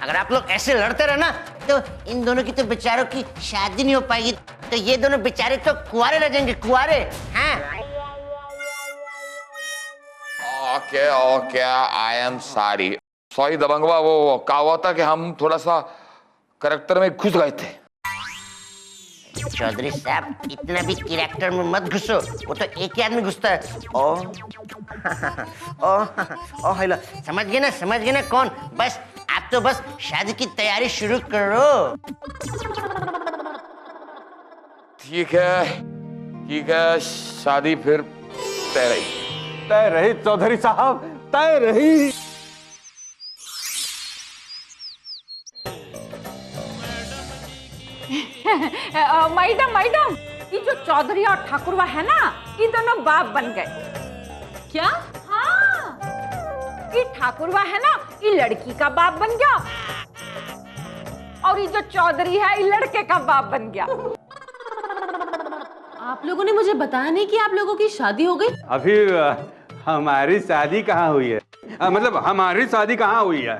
अगर आप लोग ऐसे लड़ते रहे ना तो इन दोनों की तो बेचारों की शादी नहीं हो पाएगी, तो ये दोनों बेचारे तो कुंवारे रह जाएंगे, कुंवारे। हाँ okay okay, I am sorry sorry दबंगवा, वो कहा हुआ था कि हम थोड़ा सा कैरेक्टर में घुस गए थे। चौधरी साहब इतना भी कैरेक्टर में मत घुसो, वो तो एक ही आदमी घुसता है। ओ ओ हेलो, समझ गए ना कौन। बस आप तो बस शादी की तैयारी शुरू करो। ठीक है, शादी फिर तय रही चौधरी साहब, तय रही। मैडम ये जो चौधरी और ठाकुरवा है ना, ये दोनों बाप बन गए। क्या? हाँ, ये ठाकुरवा है ना, ये लड़की का बाप बन गया, और ये जो चौधरी है ये लड़के का बाप बन गया। आप लोगों ने मुझे बताया नहीं कि आप लोगों की शादी हो गई। अभी हमारी शादी कहाँ हुई है? मतलब हमारी शादी कहाँ हुई है?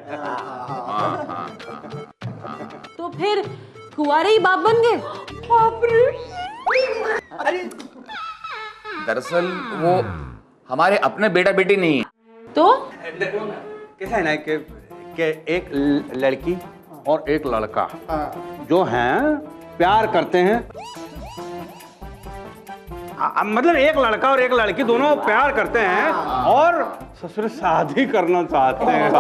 तो फिर कुंवारे ही बाप बन गए? अरे दरअसल वो हमारे अपने बेटा बेटी नहीं है। तो कैसा है ना कि एक लड़की और एक लड़का जो हैं प्यार करते हैं, मतलब एक लड़का और एक लड़की दोनों प्यार करते हैं और ससुर शादी करना चाहते हैं।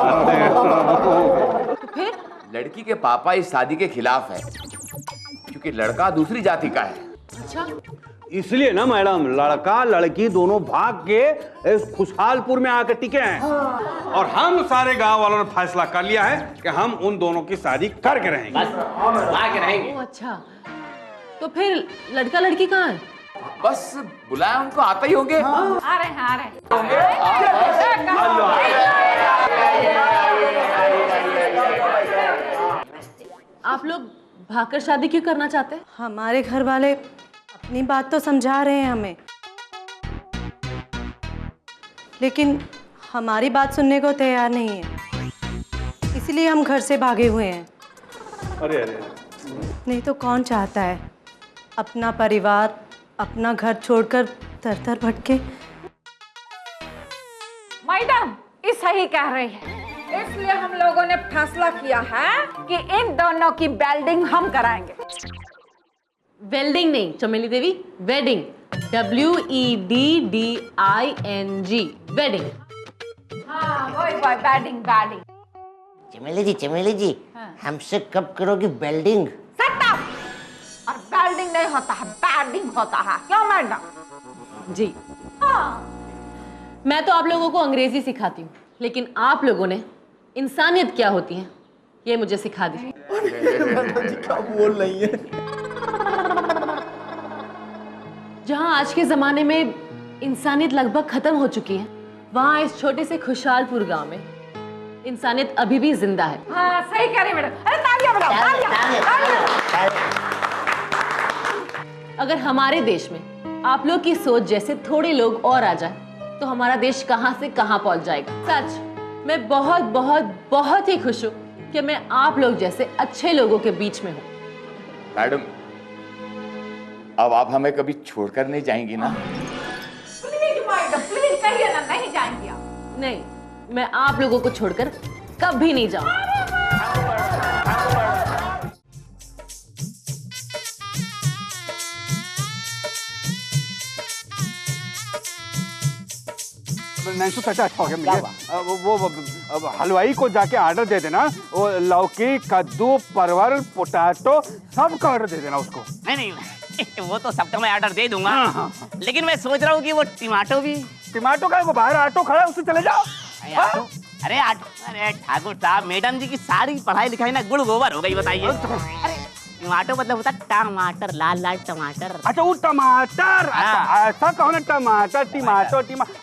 तो फिर लड़की के पापा इस शादी के खिलाफ है क्योंकि लड़का दूसरी जाति का है। अच्छा, इसलिए ना मैडम, लड़का लड़की दोनों भाग के इस खुशहालपुर में आकर टिके हैं और हम सारे गांव वालों ने फैसला कर लिया है कि हम उन दोनों की शादी करके रहेंगे। ओ अच्छा, तो फिर लड़का लड़की कहाँ है? बस बुलाया उनको, आते ही होंगे। आ रहे हैं। आप लोग भागकर शादी क्यों करना चाहते हैं? हमारे घर वाले अपनी बात तो समझा रहे हैं हमें, लेकिन हमारी बात सुनने को तैयार नहीं है, इसलिए हम घर से भागे हुए हैं। अरे नहीं तो कौन चाहता है अपना परिवार, अपना घर छोड़कर दर भटके। मैडम ये सही कह रही है, इसलिए हम लोगों ने फैसला किया है कि इन दोनों की वेल्डिंग हम कराएंगे। वेल्डिंग नहीं चमेली देवी, वेडिंग, WEDDING, वेडिंग। हाँ वही वेडिंग। चमेली जी हमसे कब करोगी वेल्डिंग? और वेल्डिंग नहीं होता है, बैडिंग होता है। क्यों मैडम? जी मैं तो आप लोगों को अंग्रेजी सिखाती हूँ, लेकिन आप लोगों ने इंसानियत क्या होती है ये मुझे सिखा दी। क्या बोल रही है? जहाँ आज के जमाने में इंसानियत लगभग खत्म हो चुकी है, वहाँ इस छोटे से खुशहालपुर गांव में इंसानियत अभी भी जिंदा है। हाँ सही कह रही मैडम। अरे तालियां बजाओ। अगर हमारे देश में आप लोग की सोच जैसे थोड़े लोग और आ जाए तो हमारा देश कहां से कहां पहुंच जाएगा। सच, मैं बहुत बहुत बहुत ही खुश हूं कि मैं आप लोग जैसे अच्छे लोगों के बीच में हूं। मैडम अब आप हमें कभी छोड़कर नहीं जाएंगी ना? प्लीज मैडम, प्लीज कहिए ना, नहीं जाएंगी आप। नहीं, मैं आप लोगों को छोड़कर कभी नहीं जाऊंगी। वो हलवाई को जाके ऑर्डर दे देना, वो लौकी, कद्दू, परवल, पोटैटो सब का ऑर्डर दे देना उसको। नहीं वो तो सबका मैं ऑर्डर दे दूंगा, लेकिन मैं सोच रहा हूँ कि वो टमाटो भी। टमाटो का वो बाहर ऑटो खड़ा है, उससे चले जाओ। अरे ठाकुर साहब, मैडम जी की सारी पढ़ाई लिखाई ना गुड़ गोबर हो गई, बताइए। अरे टमाटो मतलब होता टमाटर, लाल लाल टमाटर। अच्छा वो टमाटर, ऐसा कहो ना, टमाटर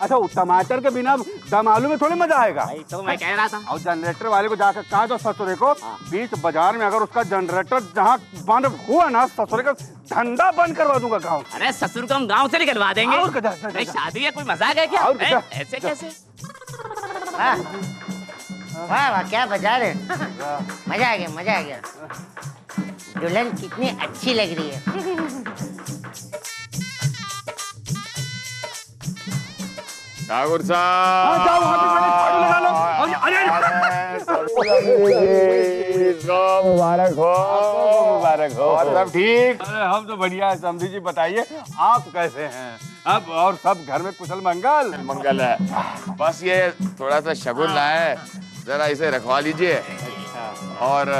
अच्छा वो टमाटर के बिना दम आलू में थोड़ी मजा आएगा। तो मैं कह रहा था। और जनरेटर वाले को जाकर कहा दो ससुरे को, बीच बाजार में अगर उसका जनरेटर जहाँ बंद हुआ ना, ससुरे का धंधा बंद करवा दूंगा गाँव। अरे ससुर को हम गाँव से निकलवा देंगे। शादी है, कोई मजाक है क्या? ऐसे कैसे? वाह वाह क्या बजा रहे, मजा आ गया मजा आ गया। दुल्हन कितनी अच्छी लग रही है। ठाकुर साहब जाओ वहाँ पे पहले झाड़ू लगा लो। मुबारक हो, मुबारक हो। और सब ठीक? अरे हम तो बढ़िया है। समधी जी बताइए आप कैसे हैं? अब और सब घर में कुशल मंगल? मंगल है, बस ये थोड़ा सा शगुन है, जरा इसे रखवा लीजिए। और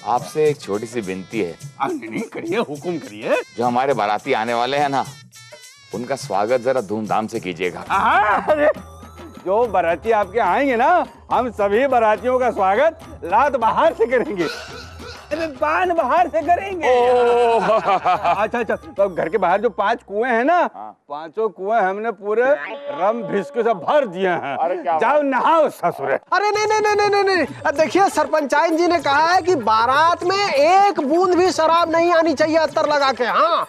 आपसे एक छोटी सी विनती है। नहीं करिए, हुक्म करिए। जो हमारे बाराती आने वाले हैं ना, उनका स्वागत जरा धूमधाम से कीजिएगा। अरे जो बाराती आपके आएंगे ना, हम सभी बारातियों का स्वागत लात बाहर से करेंगे। अरे बान बाहर से करेंगे। अच्छा अच्छा, तो घर के बाहर जो 5 कुएं हैं ना, 5 कुएं हमने पूरे रम भिस्के से भर दिए हैं। जाओ नहाओ ससुरे। अरे नहीं नहीं नहीं नहीं नहीं, देखिए सरपंचाइन जी ने कहा है कि बारात में एक बूंद भी शराब नहीं आनी चाहिए अत्तर लगा के। हाँ,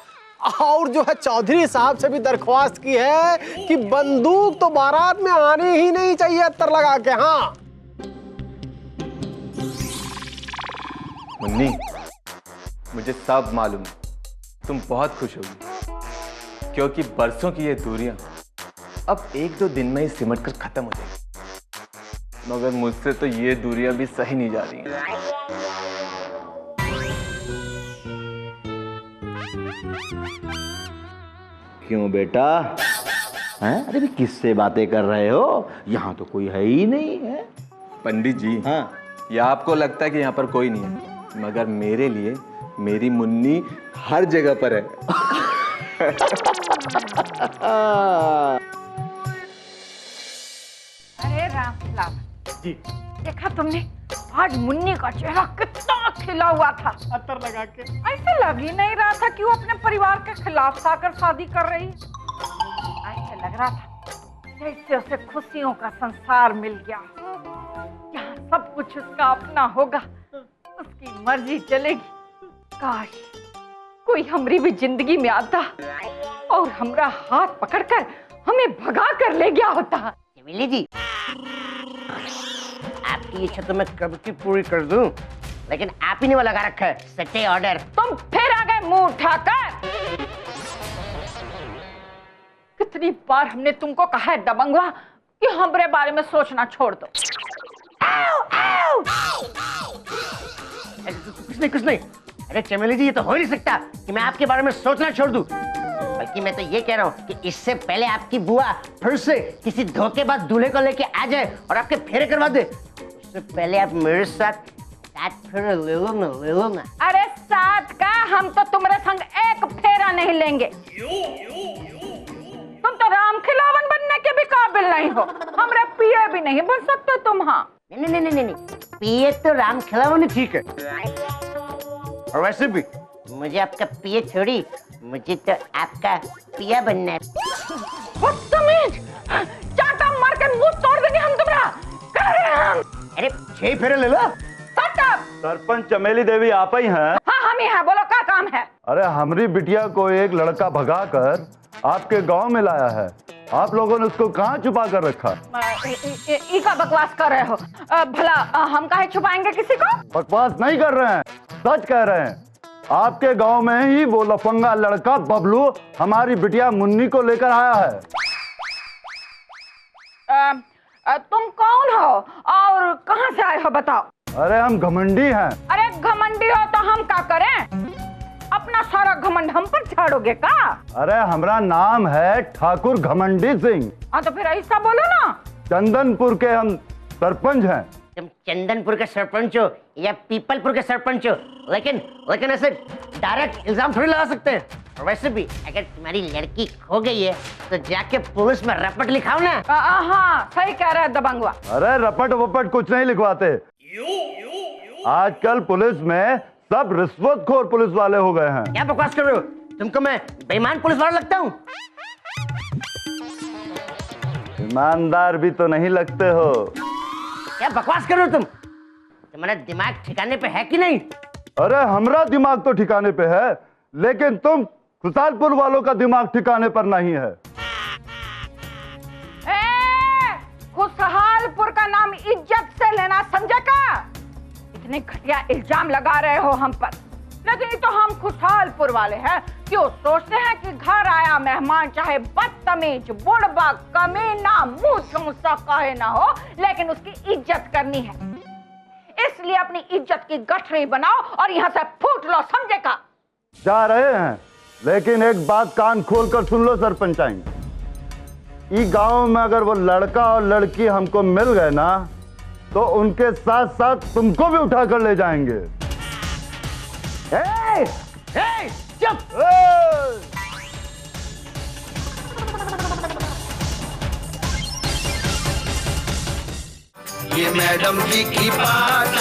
और जो है चौधरी साहब से भी दरख्वास्त की है कि बंदूक तो बारात में आनी ही नहीं चाहिए अत्तर लगा के। हाँ मुन्नी, मुझे सब मालूम है, तुम बहुत खुश होगी, क्योंकि बरसों की ये दूरियां अब 1-2 दिन में ही सिमट कर खत्म हो जाएगी। मगर मुझसे तो ये दूरियां भी सही नहीं जा रही हैं। क्यों बेटा? हैं? अरे भी किससे बातें कर रहे हो? यहाँ तो कोई है ही नहीं है। पंडित जी, हाँ, या आपको लगता है कि यहाँ पर कोई नहीं है, मगर मेरे लिए मेरी मुन्नी हर जगह पर है। अरे राम जी, देखा तुमने आज मुन्नी का चेहरा कितना खिला हुआ था अत्तर लगा के। ऐसे लग ही नहीं रहा था कि वो अपने परिवार के खिलाफ आकर शादी कर रही है। ऐसे लग रहा था जैसे उसे खुशियों का संसार मिल गया, यहाँ सब कुछ उसका अपना होगा, उसकी मर्जी चलेगी। काश कोई हमारी भी जिंदगी में आता और हमरा हाथ पकड़कर हमें भगा कर ले गया होता। चमेली जी, आपकी इच्छा तो मैं कब की पूरी कर दूं, लेकिन आप ही ने वो लगा रखा है सटे ऑर्डर। तुम फिर आ गए मुंह उठाकर। कितनी बार हमने तुमको कहा है दबंगवा कि हमारे बारे में सोचना छोड़ दो। कुछ नहीं। अरे चमेली जी, ये तो हो नहीं सकता कि मैं आपके बारे में सोचना छोड़ दूं। बल्कि मैं तो ये कह रहा हूँ कि इससे पहले आपकी बुआ फिर से किसी धोखेबाज दूल्हे को लेके आ जाए और आपके फेरे करवा दे, उससे पहले आप मेरे साथ फेरे ले लो ना। अरे साथ का हम तो तुम्हारे संग एक फेरा नहीं लेंगे। तुम तो राम खिलावन बनने के भी काबिल नहीं हो, हमारे पिए भी नहीं बन सकते तुम। हाँ नहीं, पिए तो राम खिलावन ठीक है, और वैसे भी मुझे आपका पिए छोड़ी, मुझे तो आपका पिया बनना है। बदतमीज, चाटा मार के मुंह तोड़ देंगे हम तुम्हारा। कह रहे हैं हम। अरे 6 फेरे ले लो। सरपंच चमेली देवी आप ही हैं? हाँ हम ही हैं, बोलो क्या काम है? अरे हमारी बिटिया को एक लड़का भगाकर आपके गांव में लाया है, आप लोगों ने उसको कहाँ छुपा कर रखा? ई का बकवास कर रहे हो? भला हम काहे छुपाएंगे किसी को? बकवास नहीं कर रहे हैं, सच कह रहे हैं। आपके गांव में ही वो लफंगा लड़का बबलू हमारी बिटिया मुन्नी को लेकर आया है। तुम कौन हो और कहाँ से आए हो बताओ? अरे हम घमंडी हैं। अरे घमंडी हो तो हम क्या करें? अपना सारा घमंड हम पर झाड़ोगे का? अरे हमारा नाम है ठाकुर घमंडी सिंह। हाँ तो फिर ऐसा बोलो ना। चंदनपुर के हम सरपंच हैं। तुम चंदनपुर के सरपंच हो या पीपलपुर के सरपंच हो, लेकिन ऐसे डायरेक्ट इल्जाम थोड़ी लगा सकते हैं। और वैसे भी अगर तुम्हारी लड़की खो गई है तो जाके पुलिस में रपट लिखाओ ना। हाँ सही कह रहा है दबंगवा। अरे रपट वपट कुछ नहीं लिखवाते, आजकल पुलिस में सब रिश्वतखोर पुलिस वाले हो गए हैं। क्या बकवास कर रहे हो? तुमको मैं बेईमान पुलिस वाला लगता हूँ? ईमानदार भी तो नहीं लगते हो। क्या बकवास कर रहे हो तुम? तुम्हारा दिमाग ठिकाने पे है कि नहीं? अरे हमारा दिमाग तो ठिकाने पे है, लेकिन तुम खुशालपुर वालों का दिमाग ठिकाने पर नहीं है। खुशहालपुर का नाम समझे का? इतने घटिया इल्जाम लगा रहे हो हम पर, लेकिन ये तो हम खुशहालपुर वाले हैं। क्यों सोचते हैं कि घर आया मेहमान चाहे बदतमीज, बुड़बा, कमीना, मुंह चूसा काहे ना हो, लेकिन उसकी इज्जत करनी है। इसलिए अपनी इज्जत की गठरी बनाओ और यहाँ से फूट लो, समझे का? जा रहे हैं, लेकिन एक बात कान खोल कर सुन लो सरपंचाइन। इस गांव में अगर वो लड़का और लड़की हमको मिल गए ना, तो उनके साथ साथ तुमको भी उठा कर ले जाएंगे। चुप! ये मैडम जी की बात